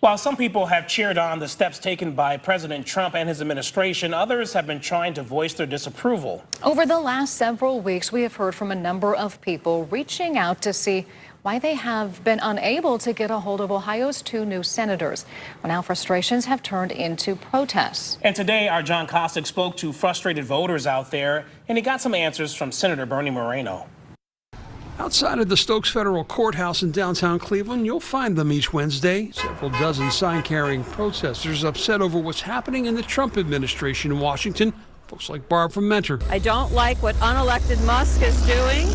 While some people have cheered on the steps taken by President Trump and his administration, others have been trying to voice their disapproval. Over the last several weeks, we have heard from a number of people reaching out to see why they have been unable to get a hold of Ohio's two new senators. Well, now frustrations have turned into protests. And today, our John Kosick spoke to frustrated voters out there, and he got some answers from Senator Bernie Moreno. Outside of the Stokes Federal Courthouse in downtown Cleveland, you'll find them each Wednesday. Several dozen sign-carrying protesters upset over what's happening in the Trump administration in Washington. Folks like Barb from Mentor. I don't like what unelected Musk is doing.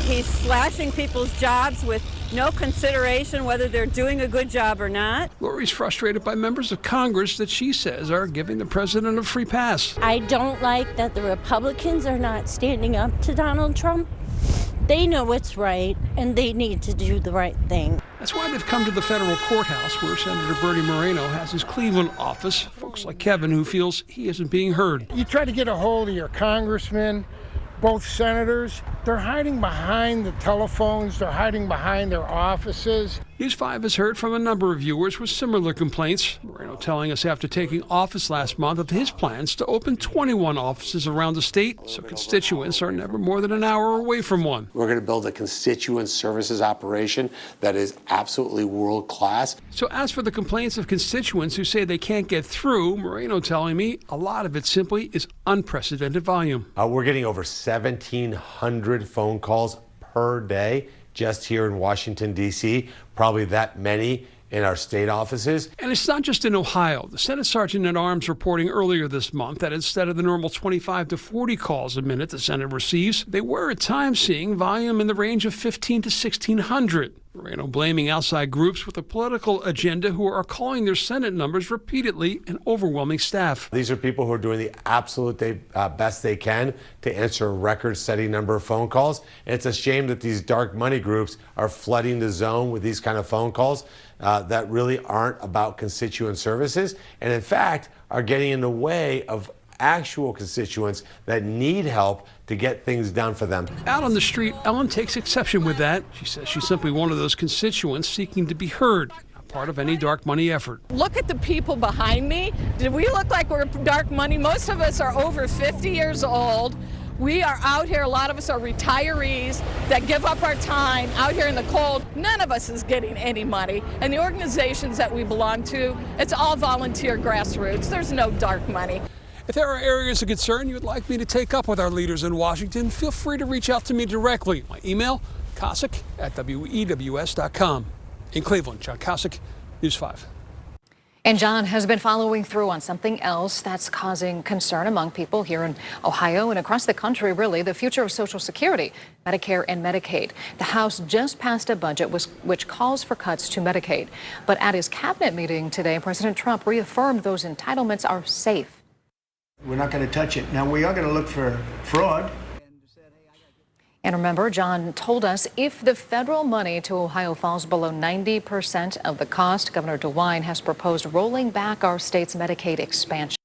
He's slashing people's jobs with no consideration whether they're doing a good job or not. Lori's frustrated by members of Congress that she says are giving the president a free pass. I don't like that the Republicans are not standing up to Donald Trump. They know what's right, and they need to do the right thing. That's why they've come to the Federal Courthouse, where Senator Bernie Moreno has his Cleveland office. Folks like Kevin, who feels he isn't being heard. You try to get a hold of your congressmen, both senators. They're hiding behind the telephones. They're hiding behind their offices. News 5 has heard from a number of viewers with similar complaints. Moreno telling us after taking office last month of his plans to open 21 offices around the state, so constituents are never more than an hour away from one. We're going to build a constituent services operation that is absolutely world class. So as for the complaints of constituents who say they can't get through, Moreno telling me a lot of it simply is unprecedented volume. We're getting over 1,700 phone calls per day just here in Washington, D.C., probably that many in our state offices. And it's not just in Ohio. The Senate Sergeant at Arms reporting earlier this month that instead of the normal 25 to 40 calls a minute the Senate receives, they were at times seeing volume in the range of 1,500 to 1,600. Moreno blaming outside groups with a political agenda who are calling their Senate numbers repeatedly an overwhelming staff. These are people who are doing the absolute best they can to answer a record-setting number of phone calls. And it's a shame that these dark money groups are flooding the zone with these kind of phone calls that really aren't about constituent services, and in fact are getting in the way of actual constituents that need help to get things done for them. Out on the street, Ellen takes exception with that. She says she's simply one of those constituents seeking to be heard, not part of any dark money effort. Look at the people behind me. Do we look like we're dark money? Most of us are over 50 years old. We are out here, a lot of us are retirees that give up our time out here in the cold. None of us is getting any money. And the organizations that we belong to, it's all volunteer grassroots. There's no dark money. If there are areas of concern you would like me to take up with our leaders in Washington, feel free to reach out to me directly. My email, Kosick@wews.com. In Cleveland, John Kosick, News 5. And John has been following through on something else that's causing concern among people here in Ohio and across the country, really, the future of Social Security, Medicare and Medicaid. The House just passed a budget which calls for cuts to Medicaid. But at his cabinet meeting today, President Trump reaffirmed those entitlements are safe. We're not going to touch it. Now, we are going to look for fraud. And remember, John told us if the federal money to Ohio falls below 90% of the cost, Governor DeWine has proposed rolling back our state's Medicaid expansion.